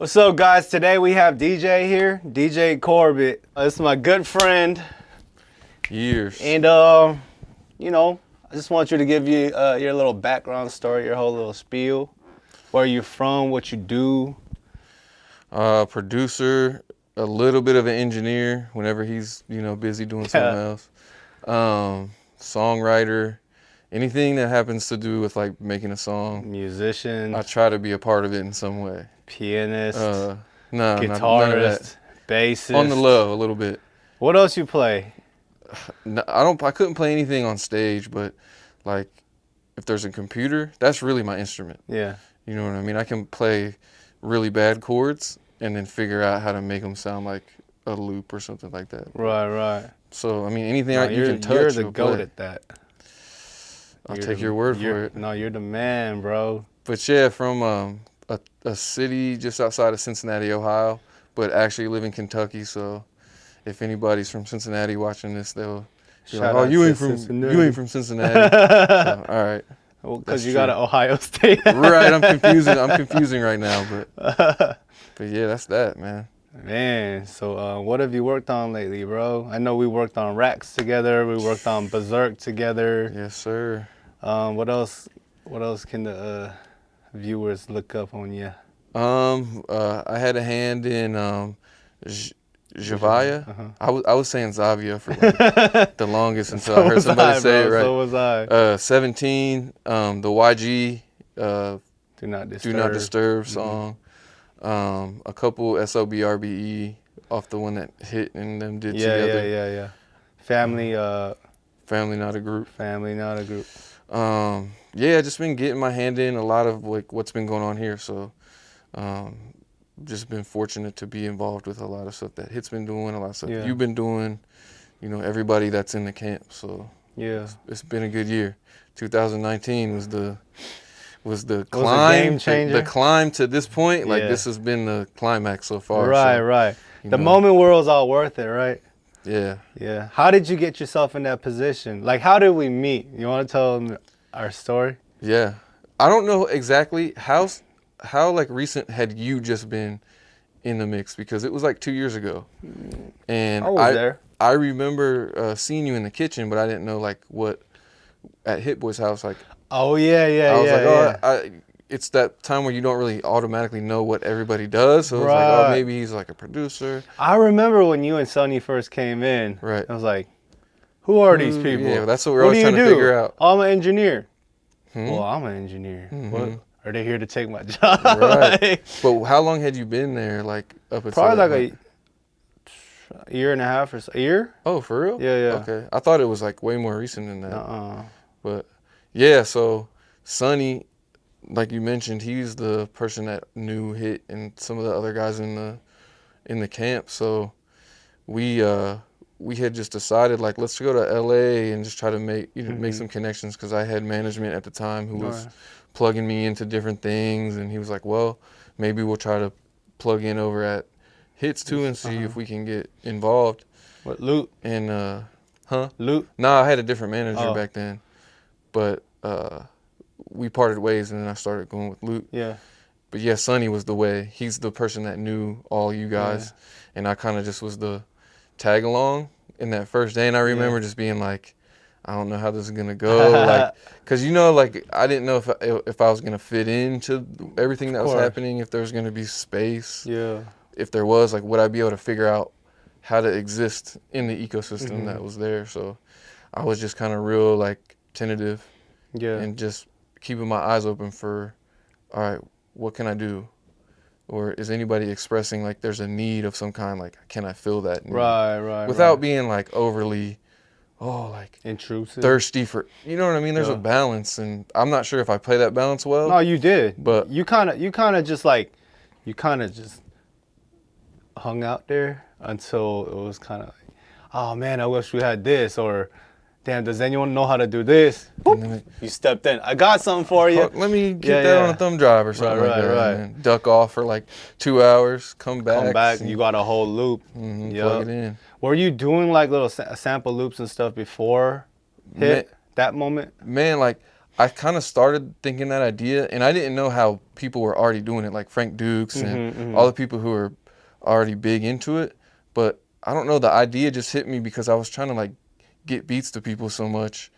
What's up, guys? Today we have DJ here, DJ Corbett. This is my good friend. Years. And, you know, I just want you to give you your little background story, your whole little spiel. Where you're from, what you do. Producer, a little bit of an engineer whenever he's, busy doing something else. Songwriter, anything that happens to do with like making a song. Musician. I try to be a part of it in some way. Pianist. No, guitarist. none of that. Bassist. On the low, a little bit. What else you play? No, I couldn't play anything on stage, but like if there's a computer, that's really my instrument. Yeah. You know what I mean? I can play really bad chords and then figure out how to make them sound like a loop or something like that. Right. So, I mean, anything you can touch. You're the GOAT at that. I'll take your word for it. No, you're the man, bro. But yeah, from a city just outside of Cincinnati, Ohio, but actually live in Kentucky. So if anybody's from Cincinnati watching this, they'll be like, "Oh, you ain't from Cincinnati." So, all right. Well, because you got an Ohio State. Right. I'm confusing right now, but yeah, that's that, man. Man, so what have you worked on lately, bro? I know we worked on Racks together. We worked on Berserk together. Yes, sir. What else can the viewers look up on you? I had a hand in Javaya. I was saying Zavia for like the longest until I heard somebody say it right. So was I. 17, the YG Do Not Disturb song. A couple SOBRBE off the one that Hit and them did together. Yeah. Family Not a Group. Family Not a Group. Yeah, just been getting my hand in a lot of like what's been going on here. So, just been fortunate to be involved with a lot of stuff that Hit's been doing, a lot of stuff you've been doing. Everybody that's in the camp. So yeah, it's been a good year. 2019 was the climb, game changer. The climb to this point. Like this has been the climax so far. Right. The moment where it was all worth it, right? Yeah. How did you get yourself in that position? Like, how did we meet? You want to tell them our story? Yeah. I don't know exactly how like recent had you just been in the mix, because it was like 2 years ago. And I was there. I remember seeing you in the kitchen, but I didn't know like what at Hit Boy's house. Like, oh yeah. I was like, it's that time where you don't really automatically know what everybody does. So it was like, oh, maybe he's like a producer. I remember when you and Sonny first came in. Right. I was like, who are these people? Yeah, that's what we're always trying to figure out. Oh, I'm an engineer. Well, I'm an engineer. What? Are they here to take my job? Right. But how long had you been there? Like up until probably like a year and a half or so. A year? Oh, for real? Yeah. Okay. I thought it was like way more recent than that. But yeah, so Sonny, like you mentioned, he's the person that knew Hit and some of the other guys in the camp. So we had just decided, like, let's go to LA and just try to make some connections, because I had management at the time who was plugging me into different things, and he was like, well, maybe we'll try to plug in over at Hits too and see if we can get involved. What, Loot? And Loot? Nah, I had a different manager back then, but we parted ways, and then I started going with Loot. Yeah. But yeah, Sonny was the way. He's the person that knew all you guys, and I kind of just was the tag along in that first day. And I remember just being like, I don't know how this is gonna go, like, cause like I didn't know if I was gonna fit into everything that was happening, if there was gonna be space. Yeah. If there was, like, would I be able to figure out how to exist in the ecosystem that was there? So I was just kind of real like tentative. Yeah. And just keeping my eyes open for, all right, what can I do? Or is anybody expressing like there's a need of some kind? Like, can I fill that need? Right. Without being like overly, like intrusive, thirsty for, you know what I mean? There's a balance, and I'm not sure if I play that balance well. No, you did. But you kind of just hung out there until it was kind of like, oh man, I wish we had this, or damn, does anyone know how to do this? Boop, you stepped in. I got something for you. Let me get that on a thumb drive or something like that. Right. And duck off for like 2 hours, come back. You got a whole loop. Plug it in. Were you doing like little sample loops and stuff before Hit that moment? Man, like I kind of started thinking that idea, and I didn't know how people were already doing it, like Frank Dukes and all the people who are already big into it. But I don't know, the idea just hit me because I was trying to like get beats to people so much,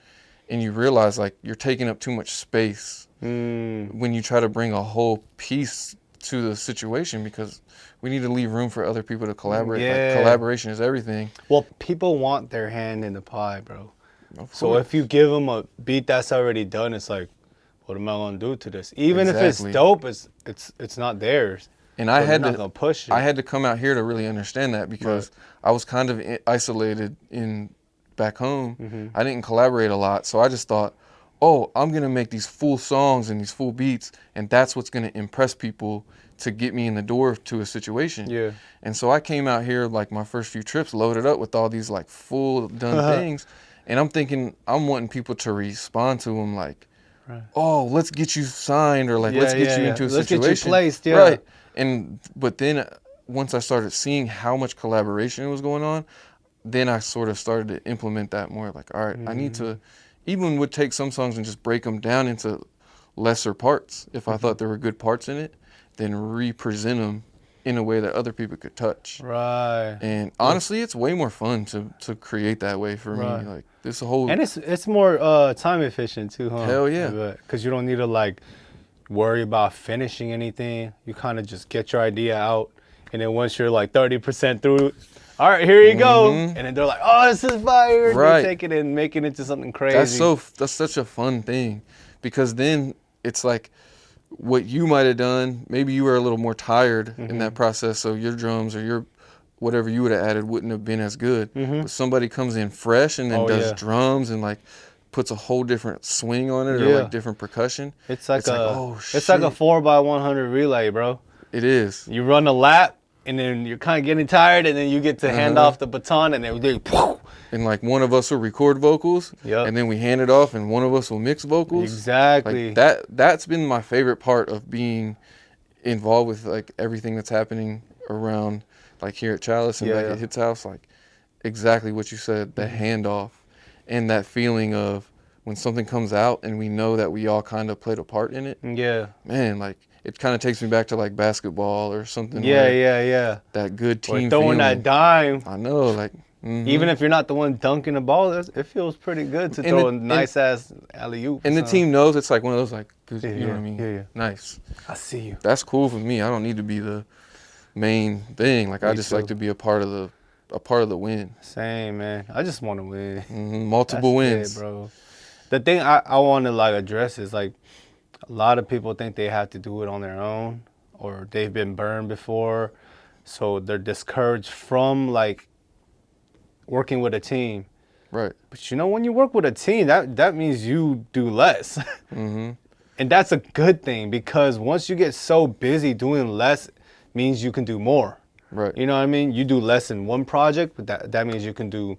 and you realize like you're taking up too much space when you try to bring a whole piece to the situation, because we need to leave room for other people to collaborate. Like, collaboration is everything. Well, people want their hand in the pie, bro. So course. if you give them a beat that's already done, it's like, what am I gonna do to this? Even if it's Exactly. dope, it's not theirs. And so I had not to gonna push it. I had to come out here to really understand that, because I was kind of isolated back home. I didn't collaborate a lot, so I just thought, oh, I'm gonna make these full songs and these full beats, and that's what's gonna impress people to get me in the door to a situation. Yeah. And so I came out here like my first few trips loaded up with all these like full done things, and I'm thinking I'm wanting people to respond to them like, oh, let's get you signed, or like let's get you into a situation. Let's get you placed, Right. But then once I started seeing how much collaboration was going on, then I sort of started to implement that more. Like, all right, I need to, even would take some songs and just break them down into lesser parts. If I thought there were good parts in it, then represent them in a way that other people could touch. Right. And honestly, it's way more fun to create that way for me. Like this whole, and it's more time efficient too, huh? Hell yeah. Because you don't need to like worry about finishing anything. You kind of just get your idea out, and then once you're like 30% through, all right, here you go. And then they're like, oh, this is fire. Right. They take it and make it into something crazy. That's such a fun thing, because then it's like what you might have done, maybe you were a little more tired in that process, so your drums or your whatever you would have added wouldn't have been as good. But somebody comes in fresh and then does drums and like puts a whole different swing on it, or like different percussion. It's like a 4x100 relay, bro. It is. You run a lap, and then you're kind of getting tired, and then you get to hand off the baton, and then and like one of us will record vocals, and then we hand it off, and one of us will mix vocals. Exactly. Like that's been my favorite part of being involved with like everything that's happening around, like here at Chalice and back at Hit's house. Like exactly what you said, the handoff, and that feeling of when something comes out and we know that we all kind of played a part in it. Yeah. Man, like it kind of takes me back to like basketball or something. Yeah. That good team or throwing feeling. that dime. I know, like. Even if you're not the one dunking the ball, it feels pretty good to throw a nice-ass alley-oop. And the team knows it's like one of those, like, you know what I mean? Yeah. Nice. I see you. That's cool for me. I don't need to be the main thing. Like, I just like to be a part of the win. Same, man. I just want to win. Multiple wins. It, bro. The thing I want to, like, address is, like, a lot of people think they have to do it on their own, or they've been burned before, so they're discouraged from, like, working with a team. Right. But you know, when you work with a team, that means you do less. And that's a good thing, because once you get so busy, doing less means you can do more. Right. You know what I mean? You do less in one project, but that means you can do,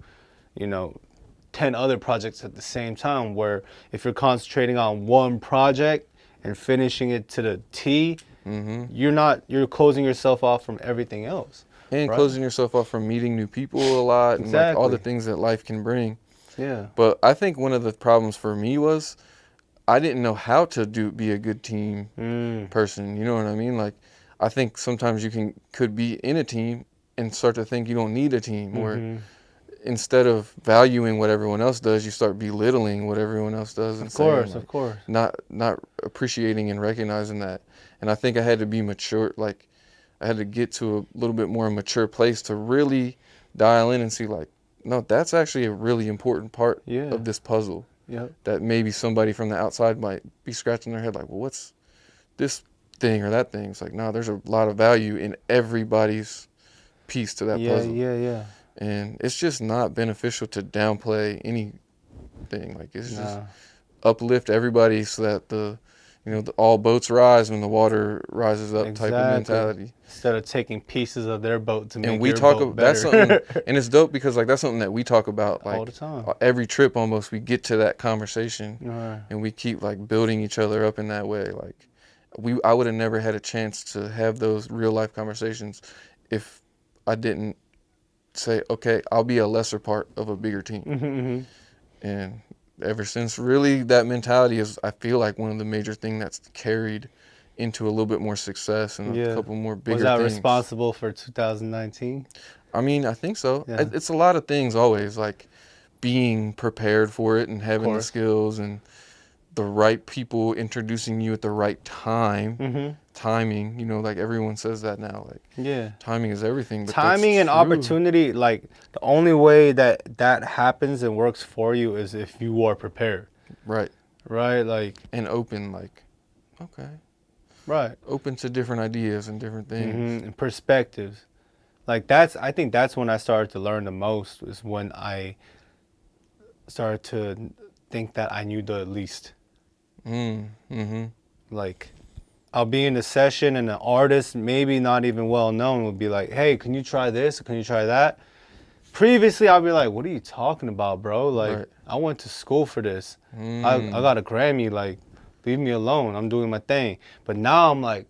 10 other projects at the same time, where if you're concentrating on one project and finishing it to the T, you're closing yourself off from everything else. And closing yourself off from meeting new people a lot, and like all the things that life can bring. Yeah. But I think one of the problems for me was I didn't know how to be a good team person. You know what I mean? Like, I think sometimes you could be in a team and start to think you don't need a team, or instead of valuing what everyone else does, you start belittling what everyone else does. Of course. Not appreciating and recognizing that. And I think I had to be mature, like, I had to get to a little bit more mature place to really dial in and see, like, no, that's actually a really important part of this puzzle. That maybe somebody from the outside might be scratching their head like, well, what's this thing or that thing? It's like, no, there's a lot of value in everybody's piece to that puzzle. Yeah. And it's just not beneficial to downplay anything. Like, it's just uplift everybody so that the all boats rise when the water rises up type of mentality. Instead of taking pieces of their boat to make and we your talk boat about better. that's something, and it's dope because like that's something that we talk about like all the time. Every trip almost we get to that conversation, and we keep like building each other up in that way. Like I would have never had a chance to have those real life conversations if I didn't say, okay, I'll be a lesser part of a bigger team. And ever since, really, that mentality is, I feel like, one of the major things that's carried into a little bit more success and a couple more bigger Was that things. responsible for 2019? I mean, I think so. Yeah. It's a lot of things always, like being prepared for it and having the skills and the right people introducing you at the right time. Timing, you know, like everyone says that now. Like, timing is everything. But timing and opportunity, like the only way that happens and works for you is if you are prepared. Right. Like, and open, like, okay. Right. Open to different ideas and different things. And perspectives. Like I think that's when I started to learn the most, is when I started to think that I knew the least. Like, I'll be in a session and an artist, maybe not even well known, will be like, hey, can you try this? Can you try that? Previously, I'll be like, what are you talking about, bro? Like, I went to school for this. I got a Grammy. Like, leave me alone. I'm doing my thing. But now I'm like,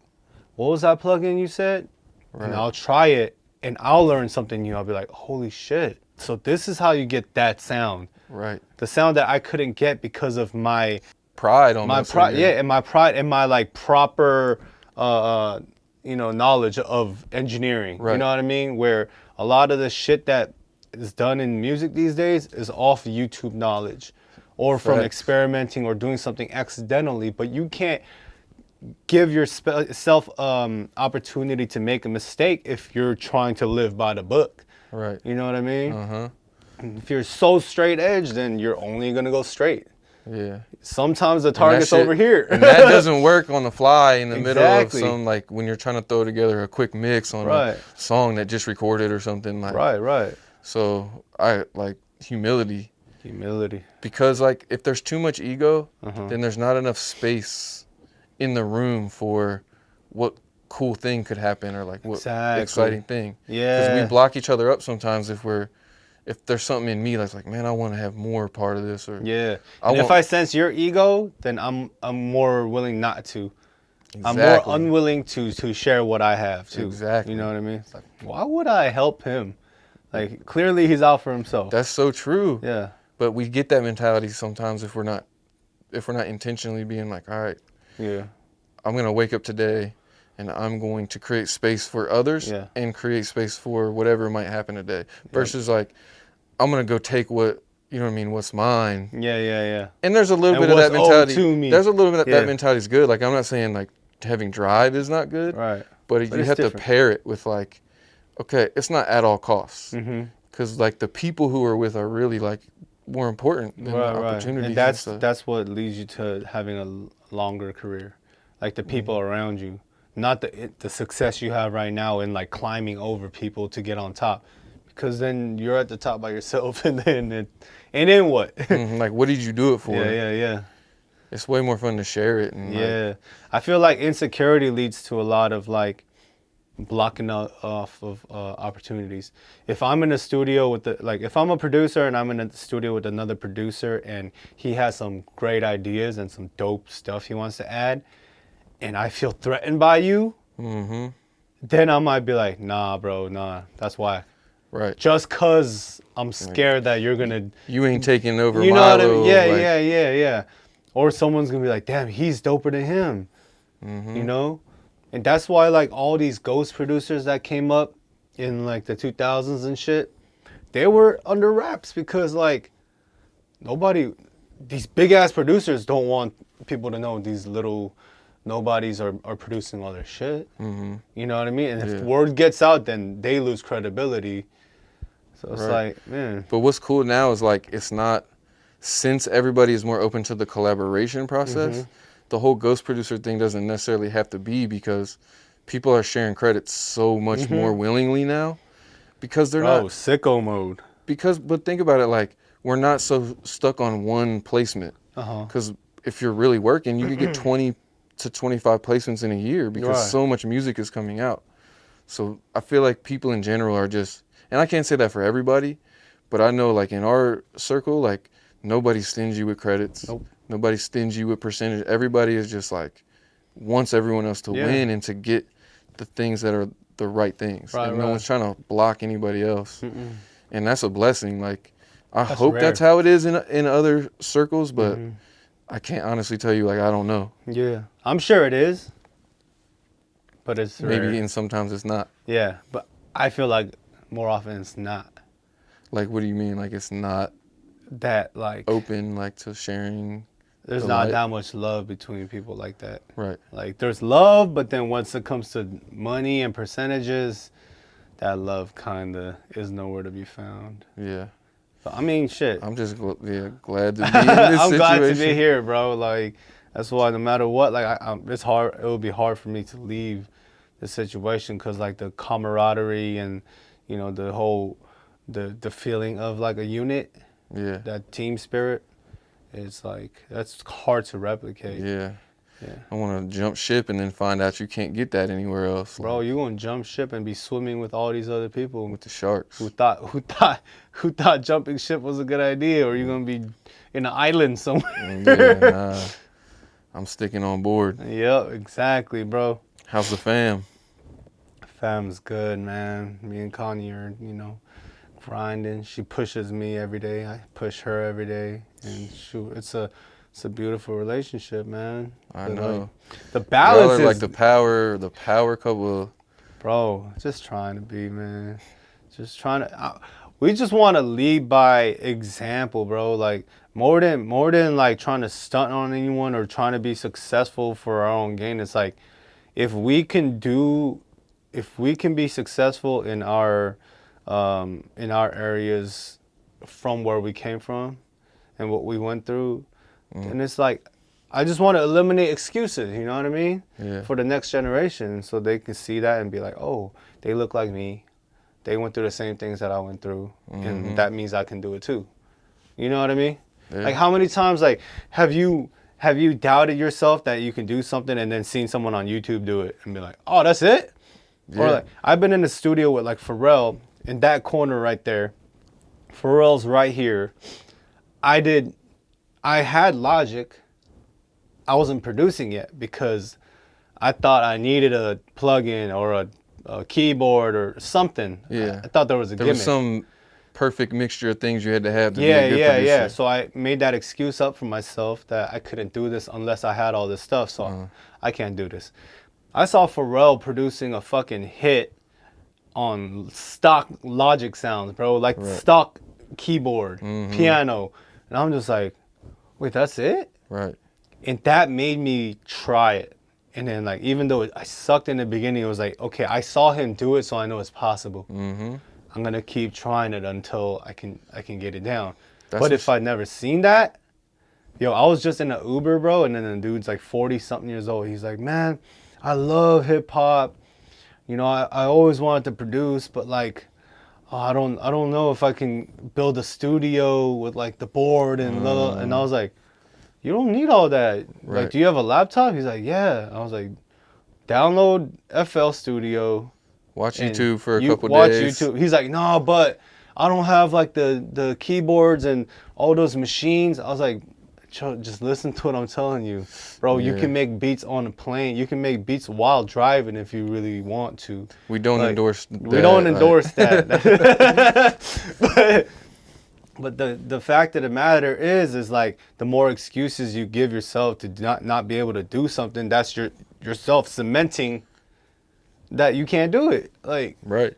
what was that plugin you said? And I'll try it and I'll learn something new. I'll be like, holy shit. So this is how you get that sound. Right. The sound that I couldn't get because of my pride almost. My pride, and my pride and my like proper knowledge of engineering. You know what I mean? Where a lot of the shit that is done in music these days is off YouTube knowledge or from experimenting or doing something accidentally, but you can't give yourself opportunity to make a mistake if you're trying to live by the book. Right. You know what I mean? If you're so straight edge, then you're only going to go straight. Yeah. Sometimes the target's over here. And that doesn't work on the fly in the middle of some, like, when you're trying to throw together a quick mix on a song that just recorded or something. Like, Right. So I like humility. Because, like, if there's too much ego, then there's not enough space in the room for what cool thing could happen or like what exciting thing. Yeah. Because we block each other up sometimes if there's something in me that's like, man, I want to have more part of this. Or and if I sense your ego, then I'm more willing not to. I'm more unwilling to share what I have too. You know what I mean? It's like, why would I help him? Like, clearly he's out for himself. That's so true. Yeah. But we get that mentality sometimes if we're not intentionally being like, all right, I'm gonna wake up today and I'm going to create space for others and create space for whatever might happen today. Versus like, I'm gonna go take what, you know what I mean, what's mine. Yeah. And there's a little bit of that mentality. There's a little bit of that mentality is good. Like, I'm not saying like having drive is not good. Right. But you have to pair it with like, okay, it's not at all costs. Because like the people who are with are really like more important than the opportunities. And that's what leads you to having a longer career. Like the people around you. Not the success you have right now in like climbing over people to get on top. Because then you're at the top by yourself and then what? Like, what did you do it for? Yeah. It's way more fun to share it. And like, I feel like insecurity leads to a lot of like blocking off of opportunities. If I'm in a studio if I'm a producer and I'm in a studio with another producer and he has some great ideas and some dope stuff he wants to add, and I feel threatened by you, then I might be like, nah, bro, that's why. Right. Just cause I'm scared that you're gonna. You ain't taking over my You know what I mean? load. Yeah. Or someone's gonna be like, damn, he's doper than him. You know? And that's why like all these ghost producers that came up in like the 2000s and shit, they were under wraps because like these big ass producers don't want people to know these little nobodies are producing all their shit. You know what I mean? And if word gets out, then they lose credibility. So it's like, man. But what's cool now is like, it's not, since everybody is more open to the collaboration process, the whole ghost producer thing doesn't necessarily have to be, because people are sharing credits so much more willingly now because they're not sicko mode. But think about it, like, we're not so stuck on one placement. Because if you're really working, you could get 20 to 25 placements in a year because so much music is coming out. So I feel like people in general are just, and I can't say that for everybody, but I know like in our circle, like nobody's stingy with credits. Nobody's stingy with percentage. Everybody is just like wants everyone else to win and to get the things that are the right things. No one's trying to block anybody else. And that's a blessing. Like, I hope rare. that's how it is in other circles, but I can't honestly tell you. Like, I don't know. Yeah, I'm sure it is, but it's Maybe, rare. and sometimes it's not. Yeah, but I feel like more often it's not. Like, what do you mean? Like, it's not That like open, like, to sharing. there's not that much love between people like that. Right. Like there's love, but then once it comes to money and percentages, that love kinda is nowhere to be found. Yeah. But I mean, shit. I'm just glad to be in this situation. I'm glad to be here, bro. Like that's why no matter what, like it's hard. It would be hard for me to leave the situation because like the camaraderie and you know the whole the feeling of like a unit, Yeah. that team spirit. It's like that's hard to replicate. Yeah. Yeah. I want to jump ship and then find out you can't get that anywhere else. Bro, you gonna jump ship and be swimming with all these other people With the sharks. who thought jumping ship was a good idea, or you gonna be in an island somewhere. Yeah, nah. I'm sticking on board. Yep, exactly, bro. How's the fam? Fam's good, man. Me and Connie are, you know, grinding. She pushes me every day. I push her every day, and shoot, it's a beautiful relationship, man. I know. Like, the balance Y'all are is like the power couple. bro. Just trying to be, man. Just trying to. We just want to lead by example, bro. Like more than like trying to stunt on anyone or trying to be successful for our own gain. It's like if we can be successful in our areas from where we came from and what we went through, and it's like I just want to eliminate excuses, you know what I mean? Yeah. For the next generation, so they can see that and be like, oh, they look like me. They went through the same things that I went through, and that means I can do it too. You know what I mean? Yeah. Like how many times like have you doubted yourself that you can do something and then seen someone on YouTube do it and be like, oh, that's it? Yeah. Or like I've been in the studio with like Pharrell in that corner right there. Pharrell's right here. I had Logic. I wasn't producing yet because I thought I needed a plug-in or a keyboard or something. Yeah. I thought there was a There gimmick. was some perfect mixture of things you had to have to be Yeah, a good producer. So I made that excuse up for myself that I couldn't do this unless I had all this stuff. So I can't do this. I saw Pharrell producing a fucking hit on stock Logic sounds, bro. Like stock keyboard, piano. And I'm just like, wait, that's it? Right. And that made me try it. And then like, even though I sucked in the beginning, it was like, okay, I saw him do it, so I know it's possible. I'm gonna keep trying it until I can get it down. But if I'd never seen that, yo, I was just in an Uber, bro, and then the dude's like 40-something years old. He's like, man, I love hip hop. You know, I always wanted to produce, but like, I don't know if I can build a studio with like the board and and I was like, you don't need all that. Right. Like, do you have a laptop? He's like, yeah. I was like, download FL Studio. Watch YouTube for a couple watch days. YouTube. He's like, no, but I don't have like the keyboards and all those machines. I was like, just listen to what I'm telling you, bro. You can make beats on a plane. You can make beats while driving if you really want to. We don't endorse that. We don't endorse that. But the fact of the matter is like the more excuses you give yourself to not be able to do something, that's yourself cementing that you can't do it. Like right.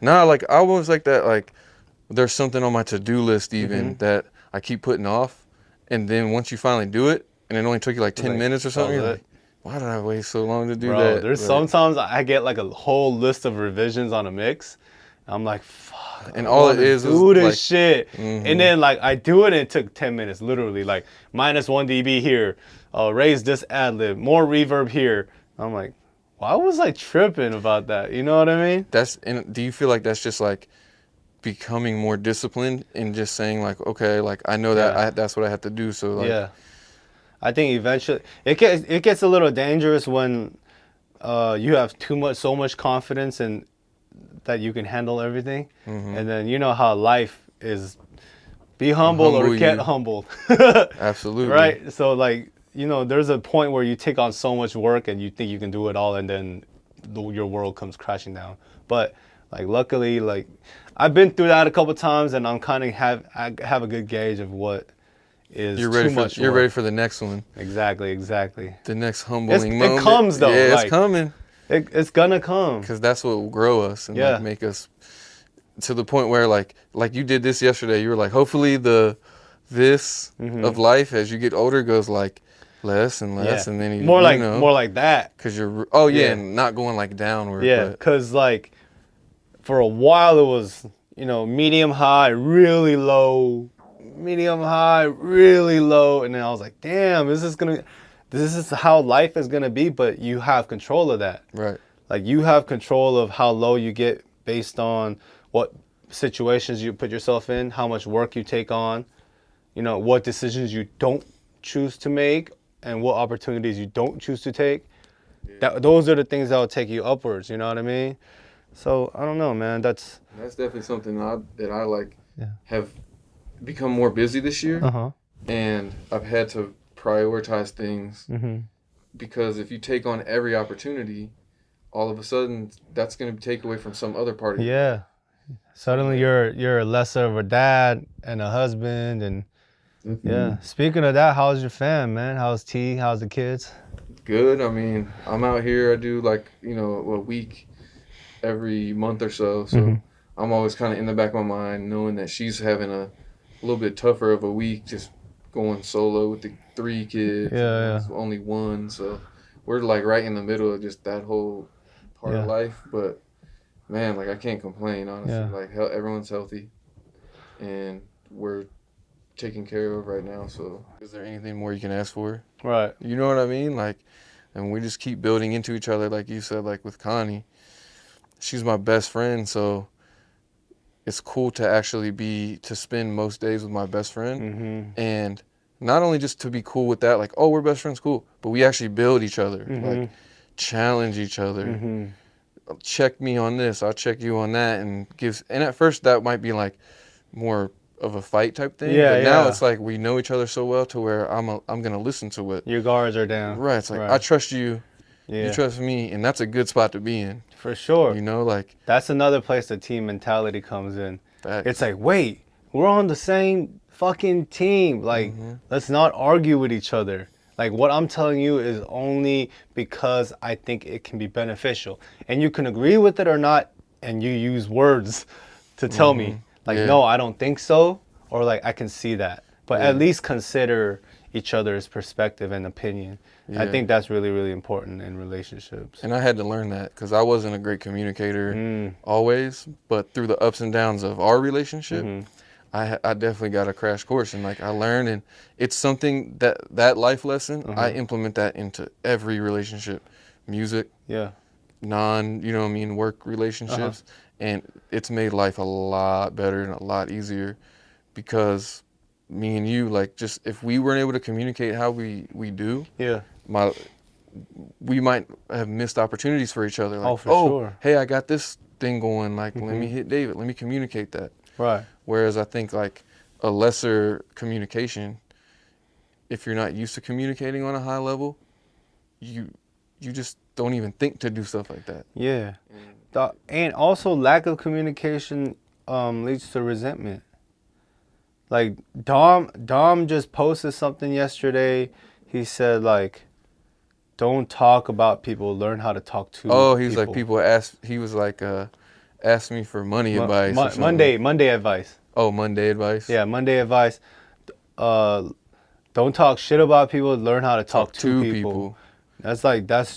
Nah, like I was like that. Like there's something on my to-do list even that I keep putting off, and then once you finally do it, and it only took you like 10 minutes or something, you're like, why did I wait so long to do that? There's sometimes I get like a whole list of revisions on a mix. I'm like, fuck. And all it is do this like, shit. And then like I do it and it took 10 minutes, literally. Like -1 dB here, raise this ad lib, more reverb here. I'm like, why was I tripping about that? You know what I mean? Do you feel like that's just like becoming more disciplined and just saying like, okay, like I know that that's what I have to do. So like, yeah, I think eventually it gets a little dangerous when you have so much confidence in that you can handle everything, and then you know how life is: be humble or get humbled. Absolutely. Right. So like, you know, there's a point where you take on so much work and you think you can do it all, and then your world comes crashing down. But Like luckily, like I've been through that a couple times, and I'm kind of I have a good gauge of what is too much You're work. ready for the next one. Exactly. The next humbling moment. It comes though. Yeah, like, it's coming. It's gonna come. Because that's what will grow us and like make us to the point where like you did this yesterday. You were like, hopefully this of life as you get older goes like less and less, and then more like that. Because you're and not going like downward. Yeah, because like for a while it was medium high, really low, medium high, really low, and then I was like, damn, this is how life is gonna be. But you have control of that. Right. Like you have control of how low you get based on what situations you put yourself in, how much work you take on, what decisions you don't choose to make, and what opportunities you don't choose to take. Those are the things that will take you upwards. You know what I mean? So I don't know, man. That's definitely something that I like have become more busy this year, and I've had to prioritize things because if you take on every opportunity, all of a sudden that's going to take away from some other part of your life. Suddenly you're lesser of a dad and a husband, and Speaking of that, how's your fam, man? How's T? How's the kids? Good. I mean, I'm out here. I do like a week every month or so. So I'm always kind of in the back of my mind knowing that she's having a little bit tougher of a week, just going solo with the 3 kids. Only 1, so we're like right in the middle of just that whole part of life. But man, like I can't complain, honestly. Like everyone's healthy, and we're taken care of right now. So is there anything more you can ask for? Right. You know what I mean? Like, and we just keep building into each other, like you said, like with Connie. She's my best friend, so it's cool to actually to spend most days with my best friend. And not only just to be cool with that, like, oh, we're best friends, cool, but we actually build each other, like challenge each other. Check me on this, I'll check you on that, and at first that might be like more of a fight type thing, but now it's like we know each other so well to where I'm gonna listen to it. Your guards are down. Right, it's like I trust you, you trust me, and that's a good spot to be in. For sure. Like that's another place the team mentality comes in. It's like, wait, we're on the same fucking team. Like, let's not argue with each other. Like, what I'm telling you is only because I think it can be beneficial. And you can agree with it or not, and you use words to tell me. Like, no, I don't think so, or like, I can see that. But at least consider each other's perspective and opinion. I think that's really, really important in relationships. And I had to learn that because I wasn't a great communicator always, but through the ups and downs of our relationship, I definitely got a crash course, and like I learned, and it's something that life lesson, I implement that into every relationship, music, work relationships, and it's made life a lot better and a lot easier because me and you, like, just if we weren't able to communicate how we do, we might have missed opportunities for each other. Like, sure. Hey, I got this thing going. Like, let me hit David. Let me communicate that. Right. Whereas I think like a lesser communication, if you're not used to communicating on a high level, you just don't even think to do stuff like that. Yeah. And also lack of communication leads to resentment. Like Dom just posted something yesterday. He said like, don't talk about people, learn how to talk to people. He's like, he was like, ask me for money advice. Monday advice. Oh, Monday advice? Yeah, Monday advice. Don't talk shit about people, learn how to talk to people. That's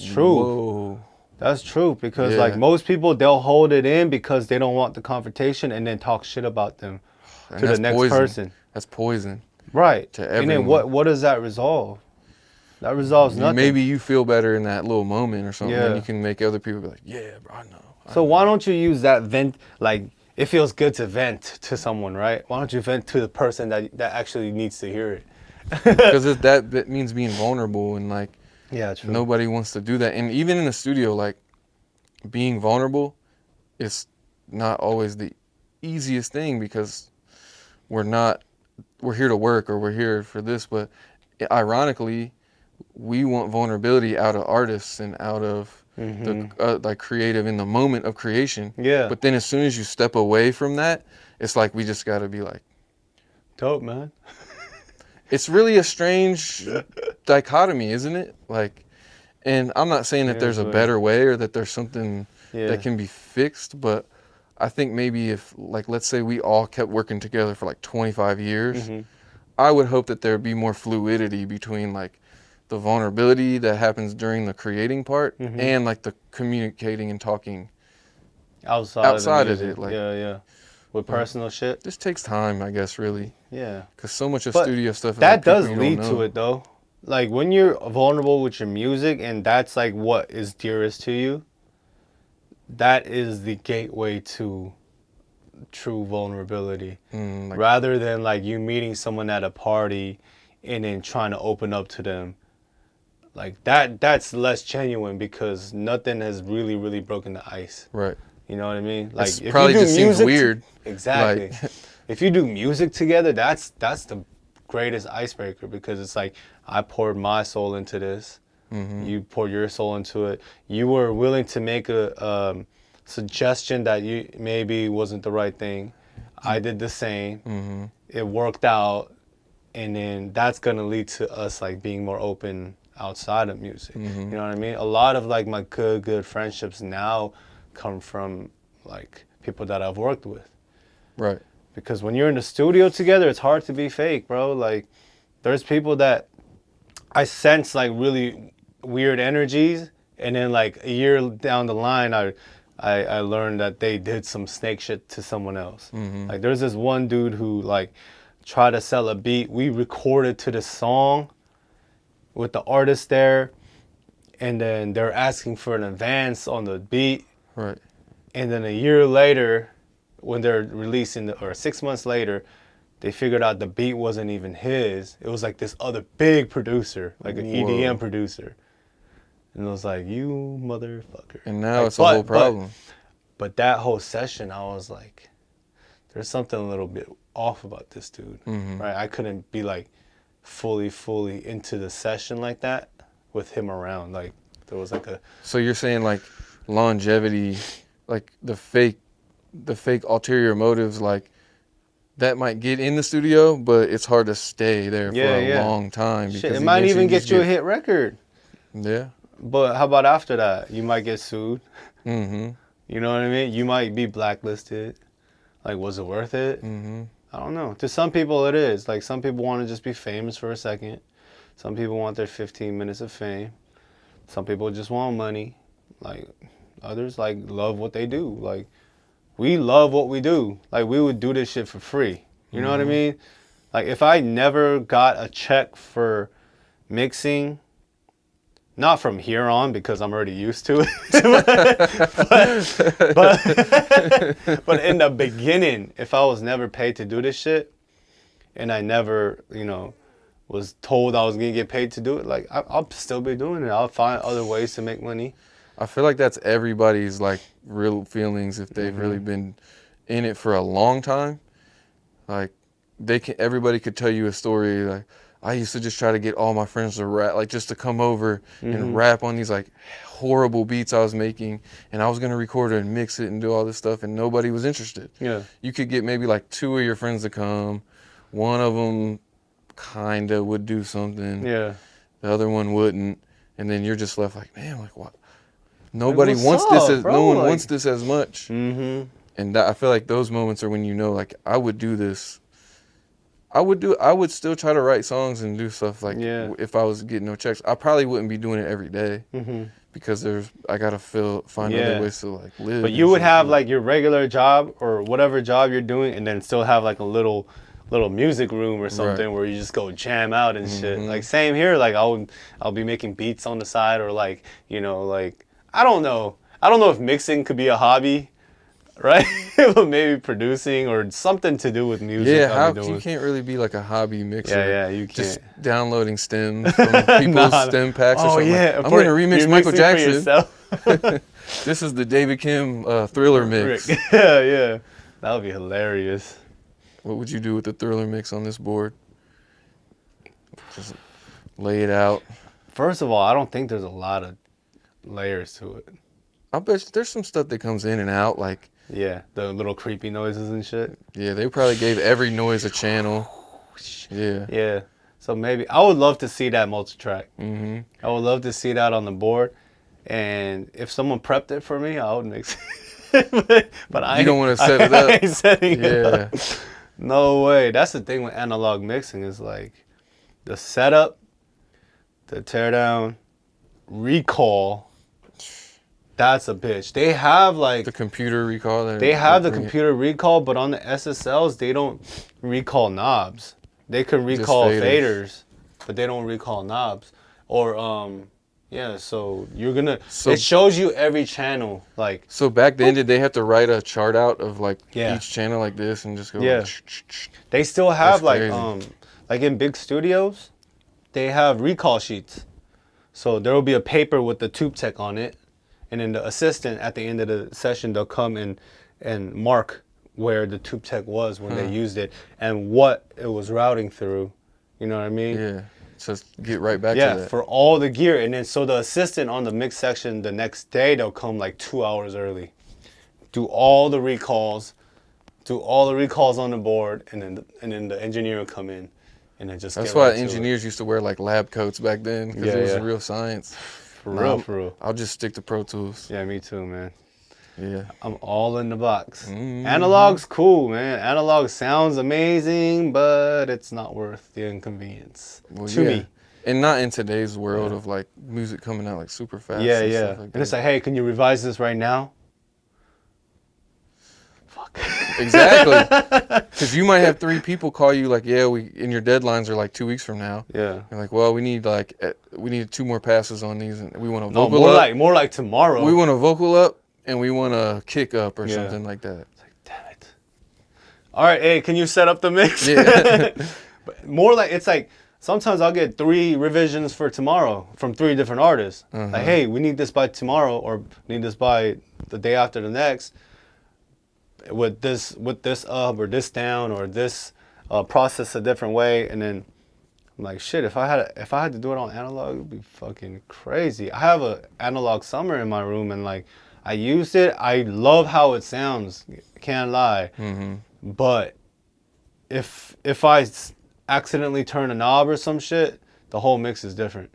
true. Whoa. That's true because like most people, they'll hold it in because they don't want the confrontation and then talk shit about them to the next person. That's poison. Right. To everyone. And then what does that resolve? That resolves nothing. Maybe you feel better in that little moment or something, and you can make other people be like, yeah, bro, I know. So why don't you use that vent, like, it feels good to vent to someone, right? Why don't you vent to the person that actually needs to hear it? Because that means being vulnerable, and like, true. Nobody wants to do that. And even in the studio, like, being vulnerable is not always the easiest thing because we're here to work or we're here for this, but ironically, we want vulnerability out of artists and out of the like creative in the moment of creation. Yeah. But then as soon as you step away from that, it's like we just got to be like, dope, man. it's really a strange dichotomy, isn't it? Like, and I'm not saying that there's a better way or that there's something that can be fixed, but I think maybe if, like, let's say we all kept working together for like 25 years, I would hope that there'd be more fluidity between like the vulnerability that happens during the creating part and like the communicating and talking outside of it. Like, yeah. With personal shit. This takes time, I guess, really. Yeah. Because so much of studio stuff is that like does lead to it, though. Like, when you're vulnerable with your music and that's like what is dearest to you, that is the gateway to true vulnerability. Rather than like you meeting someone at a party and then trying to open up to them. Like, that's less genuine because nothing has really broken the ice. Right. You know what I mean? Like, it probably just seems weird. Exactly. Like, if you do music together, that's the greatest icebreaker, because it's like, I poured my soul into this. You poured your soul into it. You were willing to make a suggestion that you maybe wasn't the right thing. I did the same. It worked out, and then that's gonna lead to us like being more open outside of music. You know what I mean? A lot of like my good friendships now come from like people that I've worked with. Right. Because when you're in the studio together, it's hard to be fake, bro. Like, there's people that I sense like really weird energies, and then like a year down the line, I learned that they did some snake shit to someone else. Like, there's this one dude who like tried to sell a beat. We recorded to the song with the artist there, and then they're asking for an advance on the beat. Right. And then a year later, when they're releasing, or 6 months later, they figured out the beat wasn't even his. It was like this other big producer, like an EDM producer. And it was like, you motherfucker. And now like, it's a whole problem. But that whole session, I was like, there's something a little bit off about this dude, right? I couldn't be like fully into the session like that with him around. Like, there was like a... So you're saying like longevity, like the fake ulterior motives, like that might get in the studio, but it's hard to stay there for a long time. Shit, it might even get you a hit record. Yeah. But how about after that? You might get sued. You know what I mean? You might be blacklisted. Like, was it worth it? I don't know. To some people it is. Like, some people want to just be famous for a second. Some people want their 15 minutes of fame. Some people just want money. Like, others like love what they do. Like, we love what we do. Like, we would do this shit for free. You know what I mean? Like, if I never got a check for mixing, not from here on because I'm already used to it, but in the beginning, if I was never paid to do this shit, and I never, was told I was gonna get paid to do it, like, I'll still be doing it. I'll find other ways to make money. I feel like that's everybody's like real feelings if they've really been in it for a long time. Like, everybody could tell you a story like, I used to just try to get all my friends to rap, like just to come over and rap on these like horrible beats I was making, and I was gonna record it and mix it and do all this stuff, and nobody was interested. Yeah. You could get maybe like 2 of your friends to come, one of them kinda would do something, the other one wouldn't, and then you're just left like, man, like what? Nobody wants this. No one wants this as much. And I feel like those moments are when like I would do this. I would still try to write songs and do stuff like if I was getting no checks. I probably wouldn't be doing it every day because I gotta find other ways to like live. But you would have like your regular job or whatever job you're doing, and then still have like a little music room or something where you just go jam out and shit. Like, same here. Like, I'll be making beats on the side, or like, like, I don't know if mixing could be a hobby. Right? But maybe producing or something to do with music. Yeah, you can't really be like a hobby mixer. Yeah, you can't. Just downloading stems from people's stem packs or something. Yeah. I'm going to remix Michael Jackson. For This is the David Kim Thriller mix. Yeah. That would be hilarious. What would you do with the Thriller mix on this board? Just lay it out. First of all, I don't think there's a lot of layers to it. I bet there's some stuff that comes in and out, like Yeah, the little creepy noises and shit. yeah, they probably gave every noise a channel. Yeah. Yeah. So maybe I would love to see that multi-track. Mm-hmm. I would love to see that on the board. And if someone prepped it for me, I would mix it. but I You don't want to set it up. I ain't setting it Yeah. up. No way. That's the thing with analog mixing is like the setup, the teardown, recall. That's a bitch. They have like The computer recall. they have the computer recall, but on the SSLs they don't recall knobs. They can recall faders, but they don't recall knobs. Or yeah, so you're gonna it shows you every channel like. So back then, did they have to write a chart out of like Yeah. each channel like this and just go? Yeah. Like, They still have That's like in big studios, they have recall sheets. So there will be a paper with the tube tech on it, and then the assistant at the end of the session they'll come and mark where the tube tech was when they used it and what it was routing through. You know what I mean? Yeah. Just get right back to Yeah, that. for all the gear. And then so the assistant on the mix section the next day they'll come like 2 hours early. Do all the recalls on the board, and then the engineer will come in and then just That's get why right to engineers used to wear like lab coats back then because it was real science. For real. I'll just stick to Pro Tools. Yeah, me too, man. Yeah. I'm all in the box. Mm-hmm. Analog's cool, man. Analog sounds amazing, but it's not worth the inconvenience to me. And not in today's world of like music coming out like super fast. Yeah, and yeah. Stuff like And it's like, hey, can you revise this right now? Fuck. Exactly. Because you might have 3 people call you like, yeah, and your deadlines are like 2 weeks from now. Yeah. You're like, well, we need 2 more passes on these, and we want to No, vocal up. more like tomorrow. We want to vocal up, and we want to kick up or something like that. It's like, damn it. All right, hey, can you set up the mix? Yeah. But more like, it's like, sometimes I'll get 3 revisions for tomorrow from 3 different artists. Like, hey, we need this by tomorrow, or need this by the day after the next. With this up or this down or this process a different way, and then I'm like, shit. If I had to do it on analog, it'd be fucking crazy. I have a analog summer in my room, and like I used it. I love how it sounds. Can't lie. Mm-hmm. But if I accidentally turn a knob or some shit, the whole mix is different.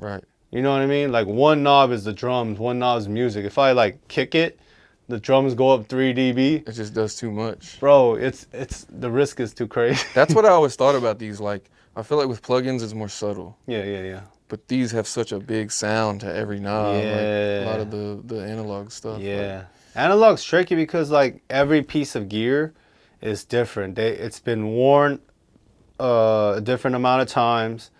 Right. You know what I mean? Like one knob is the drums, one knob is music. If I like kick it, the drums go up 3 dB. It just does too much. Bro, it's the risk is too crazy. That's what I always thought about these. Like, I feel like with plugins, it's more subtle. Yeah. But these have such a big sound to every knob. Yeah. Like, a lot of the analog stuff. Yeah. Like, Analog's tricky because like every piece of gear is different. It's been worn a different amount of times,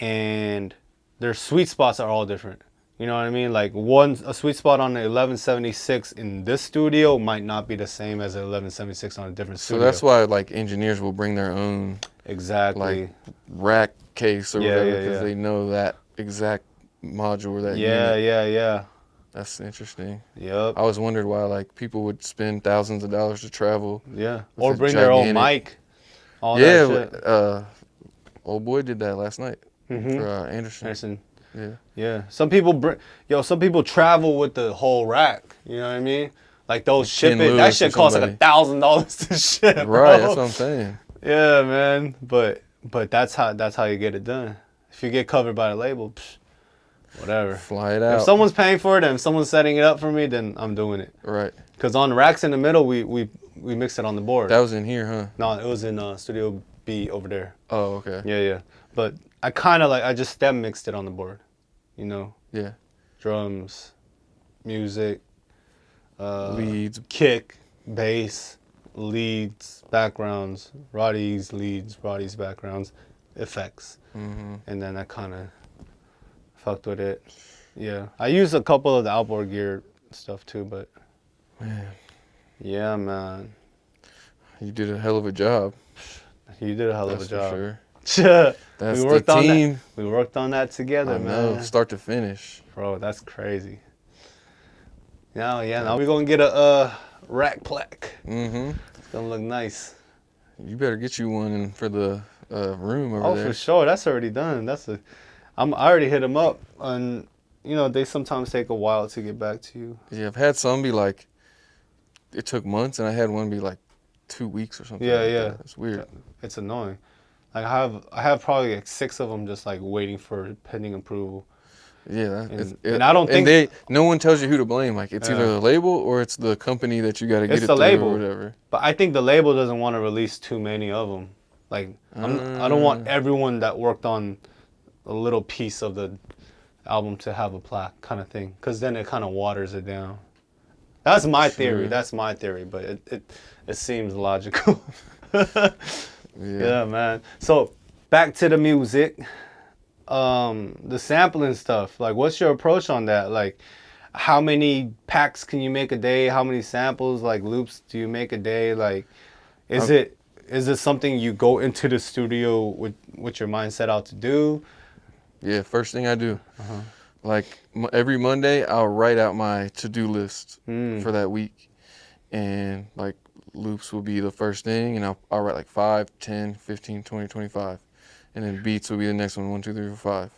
and their sweet spots are all different. You know what I mean? Like a sweet spot on the 1176 in this studio might not be the same as the 1176 on a different studio. so that's why like engineers will bring their own exactly like rack case or whatever because yeah. they know that exact module or that Yeah. unit. That's interesting. Yep. I always wondered why like people would spend thousands of dollars to travel. Yeah. with Or a bring their own mic. All that shit. Old boy did that last night Mm-hmm. for Anderson. Yeah. Some people travel with the whole rack. You know what I mean? Like those Ken shipping, that Lewis shit or costs like $1,000 to ship. Right, bro. that's what I'm saying. Yeah, man. But that's how you get it done. If you get covered by the label, whatever. Fly it out. If someone's paying for it and if someone's setting it up for me, then I'm doing it. Right. Because on the racks in the middle, we mixed it on the board. That was in here, huh? No, it was in Studio B over there. Oh, okay. Yeah. But I just stem mixed it on the board. You know? Yeah. Drums, music, Leads. kick, bass, leads, backgrounds, Roddy's leads, Roddy's backgrounds, effects. Mm-hmm. And then I kind of fucked with it. Yeah. I used a couple of the outboard gear stuff too, but Man, yeah, man. you did a hell of a job. You did a hell of a That's job. for sure. That's the team. We worked on that together, I know, man. start to finish. Bro, that's crazy. Now we're gonna get a rack plaque. Mm-hmm. It's gonna look nice. You better get you one for the room over there. Oh, for sure. That's already done. I already hit him up, and you know, they sometimes take a while to get back to you. Yeah, I've had some be like, it took months, and I had one be like 2 weeks or something. Yeah, like yeah. that. It's weird. It's annoying. Like I have probably like 6 of them just like waiting for pending approval. Yeah, And I don't think no one tells you who to blame. Like it's either the label or it's the company that you got to get it's it the through label, or whatever. But I think the label doesn't want to release too many of them. Like I don't want everyone that worked on a little piece of the album to have a plaque kind of thing, because then it kind of waters it down. That's my theory. That's my theory, but it seems logical. Yeah, man. So back to the music. The sampling stuff, like what's your approach on that? Like how many packs can you make a day? How many samples, like loops, do you make a day? Like is it something you go into the studio with your mind set out to do? Yeah, first thing I do. Like every Monday I'll write out my to-do list for that week, and like loops will be the first thing, and I'll write like 5, 10, 15, 20, 25. And then beats will be the next one, 1, 2, 3, 4, 5.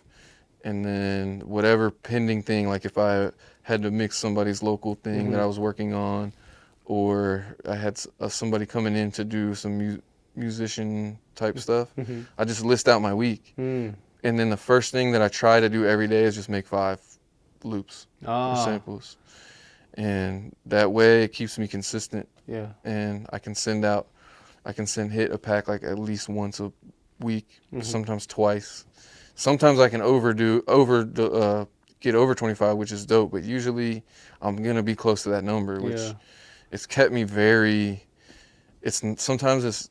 And then whatever pending thing, like if I had to mix somebody's local thing that I was working on, or I had somebody coming in to do some musician type stuff, I just list out my week. And then the first thing that I try to do every day is just make 5 loops or samples. And that way it keeps me consistent. Yeah. And I can hit a pack like at least once a week, sometimes twice. Sometimes I can get over 25, which is dope, but usually I'm gonna be close to that number, which it's kept me sometimes it's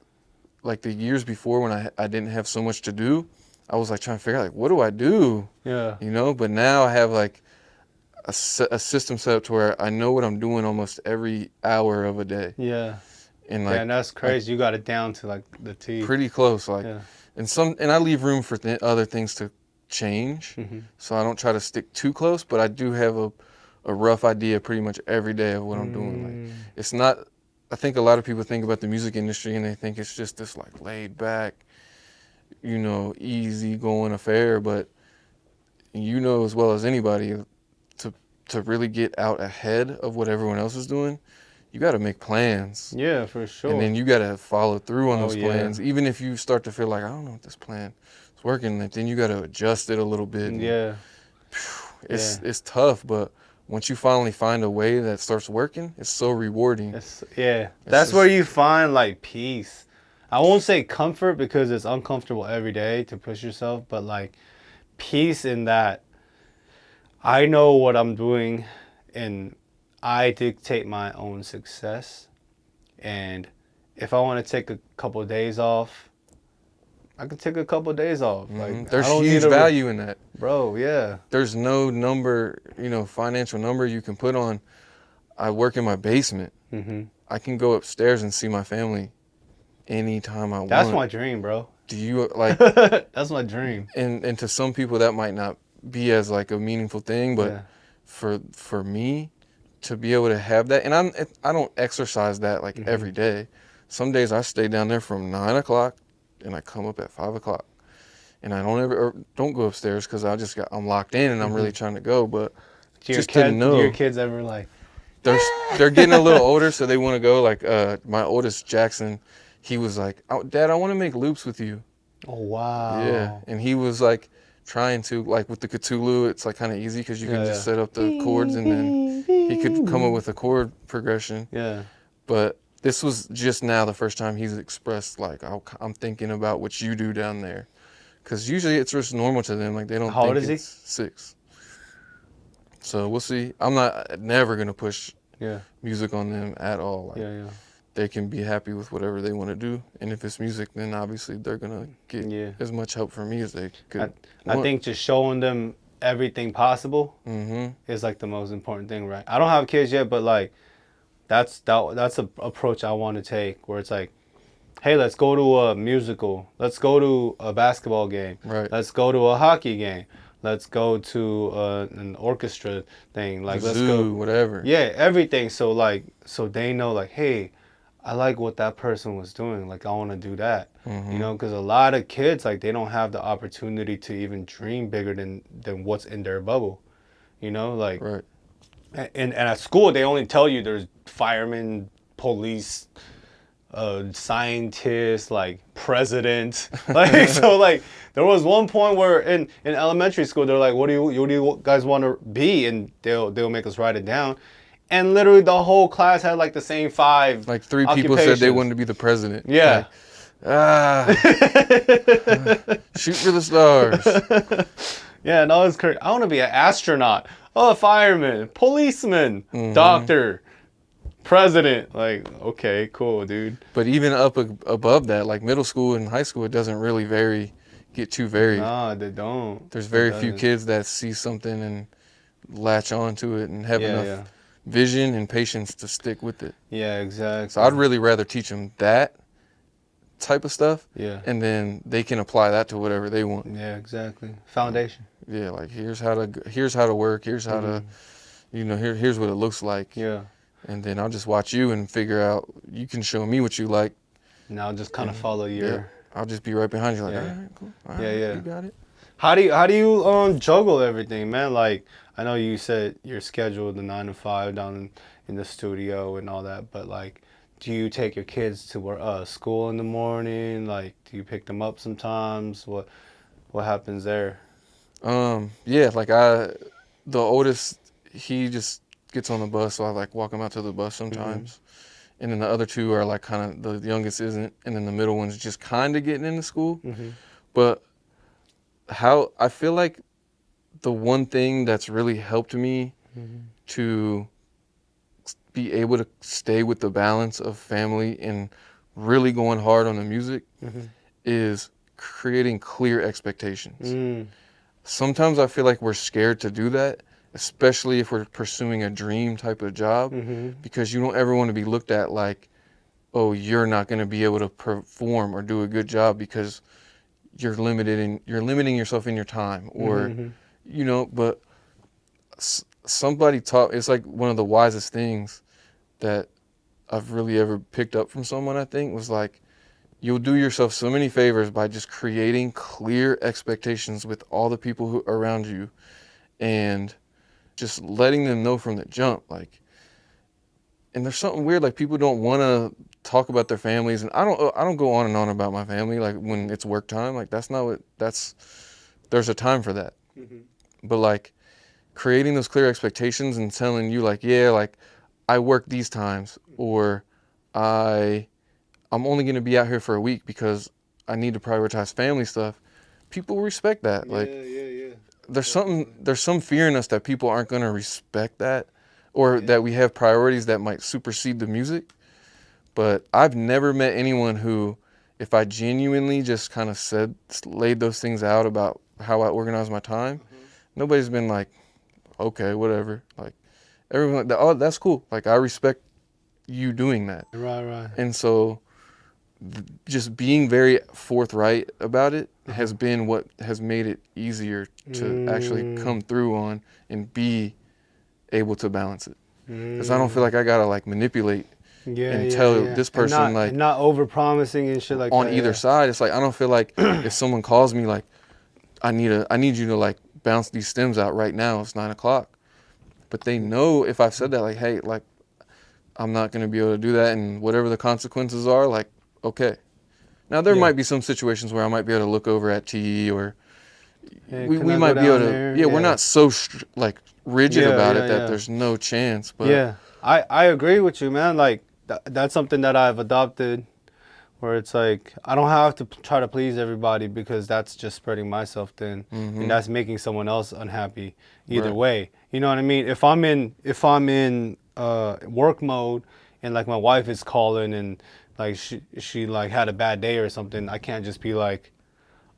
like the years before when I didn't have so much to do, I was like trying to figure out like, what do I do? Yeah. You know, but now I have like a system set up to where I know what I'm doing almost every hour of a day. Yeah. And like, and that's crazy. You got it down to like the T. Pretty close, like, and I leave room for other things to change, so I don't try to stick too close. But I do have a rough idea pretty much every day of what I'm doing. Like, it's not. I think a lot of people think about the music industry and they think it's just this like laid back, you know, easy going affair. But you know as well as anybody, to really get out ahead of what everyone else is doing, you got to make plans. Yeah, for sure. And then you got to follow through on those plans. Even if you start to feel like, I don't know if this plan is working, then you got to adjust it a little bit. Yeah. It's tough, but once you finally find a way that starts working, it's so rewarding. That's where you find like peace. I won't say comfort because it's uncomfortable every day to push yourself, but like peace in that I know what I'm doing and I dictate my own success. And if I want to take a couple of days off, I can take a couple of days off. Like there's huge value in that, bro. Yeah. There's no number, financial number you can put on. I work in my basement. I can go upstairs and see my family anytime I want. That's my dream, bro. Do you like? That's my dream. And to some people that might not be as like a meaningful thing, but for me to be able to have that, and I don't exercise that like every day. Some days I stay down there from 9 o'clock and I come up at 5 o'clock, and I don't go upstairs because I'm locked in and I'm really trying to go. But do your kids ever like? They're getting a little older, so they want to go. Like my oldest Jackson, he was like, "Oh, Dad, I want to make loops with you." Oh wow. Yeah, and he was like trying to, like with the Cthulhu, it's like kind of easy because you can just set up the chords and then he could come up with a chord progression. Yeah. But this was just now the first time he's expressed like, I'm thinking about what you do down there, because usually it's just normal to them. Like they don't. How old is he? 6. So we'll see. I'm never gonna push music on them at all. Like, they can be happy with whatever they want to do, and if it's music, then obviously they're gonna get as much help from me as they could. I think just showing them everything possible is like the most important thing, right? I don't have kids yet, but like that's an approach I want to take, where it's like, hey, let's go to a musical, let's go to a basketball game, let's go to a hockey game, let's go to an orchestra thing, like let's go whatever. Yeah, everything. So they know like, hey, I like what that person was doing. Like, I want to do that, because a lot of kids, like, they don't have the opportunity to even dream bigger than what's in their bubble. You know, like, Right. and at school they only tell you there's firemen, police, scientist, like president, like so. Like there was one point where in elementary school they're like, what do you guys want to be? And they'll make us write it down, and literally the whole class had like the same 5. Like 3 people said they wanted to be the president. Yeah. Like, shoot for the stars. Yeah, no, it's crazy. I want to be an astronaut, a fireman, policeman, doctor, president. Like, okay, cool, dude. But even up above that, like middle school and high school, it doesn't really get too varied. Nah, they don't. There's very few kids that see something and latch on to it and have enough vision and patience to stick with it. Yeah, exactly. So I'd really rather teach them that type of stuff. Yeah. And then they can apply that to whatever they want. Yeah, exactly. Foundation. Yeah, like here's how to work, here's how to, you know, here's what it looks like. Yeah. And then I'll just watch you and figure out, you can show me what you like. And I'll just kind of follow your. Yeah, I'll just be right behind you, like, Yeah. all right, cool. All right, Yeah. You got it. How do you juggle everything, man? Like, I know you said you're scheduled the 9 to 5 down in the studio and all that, but like, do you take your kids to school in the morning? Like, do you pick them up sometimes? What happens there? Yeah, like the oldest, he just gets on the bus, so I like walk him out to the bus sometimes. And then the other 2 are like kind of, the youngest isn't, and then the middle one's just kind of getting into school. But how I feel like the one thing that's really helped me to be able to stay with the balance of family and really going hard on the music is creating clear expectations. Sometimes I feel like we're scared to do that, especially if we're pursuing a dream type of job, because you don't ever want to be looked at like, oh, you're not going to be able to perform or do a good job because you're limiting yourself in your time, or you know. But somebody taught, it's like one of the wisest things that I've really ever picked up from someone, I think, was like, you'll do yourself so many favors by just creating clear expectations with all the people who are around you, and just letting them know from the jump, like. And there's something weird, like people don't want to talk about their families, and I don't go on and on about my family, like when it's work time, like there's a time for that. But like creating those clear expectations and telling you, like, yeah, like I work these times, or I'm only going to be out here for a week because I need to prioritize family stuff. People respect that. Like, there's some fear in us that people aren't going to respect that, or that we have priorities that might supersede the music. But I've never met anyone who, if I genuinely just kind of laid those things out about how I organize my time, nobody's been like, okay, whatever. Like, everyone, oh, that's cool. Like, I respect you doing that. Right. And so just being very forthright about it has been what has made it easier to actually come through on and be able to balance it. Because I don't feel like I gotta like manipulate and tell this person and not over promising and shit like on that. either side. It's like, I don't feel like if someone calls me like, I need you to like bounce these stems out right now, it's 9 o'clock. But they know if I've said that, like, hey, like, I'm not gonna be able to do that, and whatever the consequences are, like, okay. Now there might be some situations where I might be able to look over at TE, or we might be able to, we're not so like rigid about it that there's no chance. But I agree with you, man. Like that's something that I've adopted, where it's like I don't have to try to please everybody, because that's just spreading myself thin, and that's making someone else unhappy either way. You know what I mean? If I'm in work mode and like my wife is calling and like she like had a bad day or something, I can't just be like,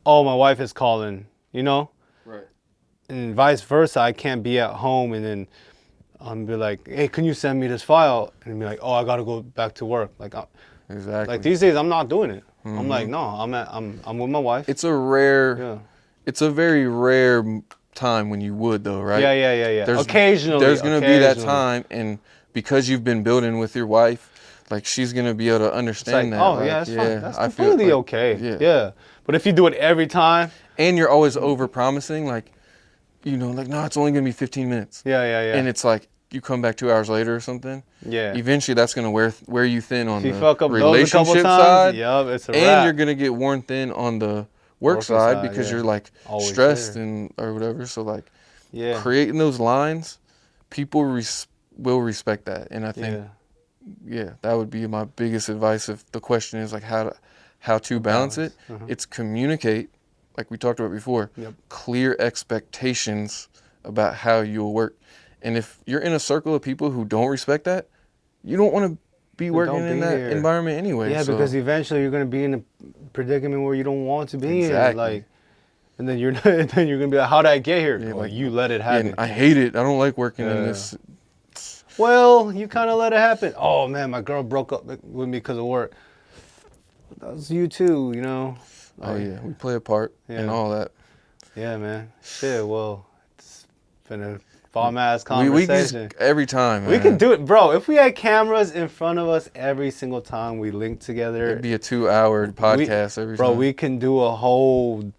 oh, my wife is calling, you know? Right. And vice versa, I can't be at home and then be like, hey, can you send me this file? And be like, oh, I gotta go back to work. Like, exactly. Like these days, I'm not doing it. I'm like, no, I'm with my wife. It's a very rare time when you would, though, right? Yeah. Occasionally. There's gonna be that time, and because you've been building with your wife, like, she's gonna be able to understand that. Oh, like, yeah, that's fine. That's completely okay. Yeah. But if you do it every time, and you're always over promising, like, you know, like, no, it's only gonna be 15 minutes. Yeah. And it's like you come back 2 hours later or something. Yeah. Eventually, that's gonna wear you thin on If you the fuck up those a couple relationship times, side. yup, it's a and wrap. you're gonna get worn thin on the work side because you're like always stressed there. and or whatever. So like, Yeah. creating those lines, people will respect that, and I think. Yeah, that would be my biggest advice if the question is like how to balance it. It's communicate, like we talked about before, clear expectations about how you'll work. And if you're in a circle of people who don't respect that, you don't want to be working in that environment anyway. Yeah, because eventually you're going to be in a predicament where you don't want to be in. Like, and then you're gonna be like, how did I get here? Yeah, like you let it happen. I hate it. I don't like working in this. Well, you kind of let it happen. Oh man, my girl broke up with me because of work. That was you too, you know. Like, oh yeah, we play a part and all that. Yeah, man. Shit. Well, it's been a bomb ass conversation. We just, every time, man. We can do it, bro. If we had cameras in front of us every single time we link together, it'd be a 2-hour podcast every time. Bro, we can do a whole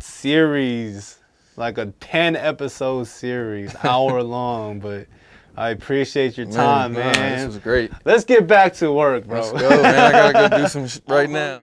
series, like a 10-episode series, hour long, but. I appreciate your time, man. This was great. Let's get back to work, bro. Let's go, man. I gotta go do some right now.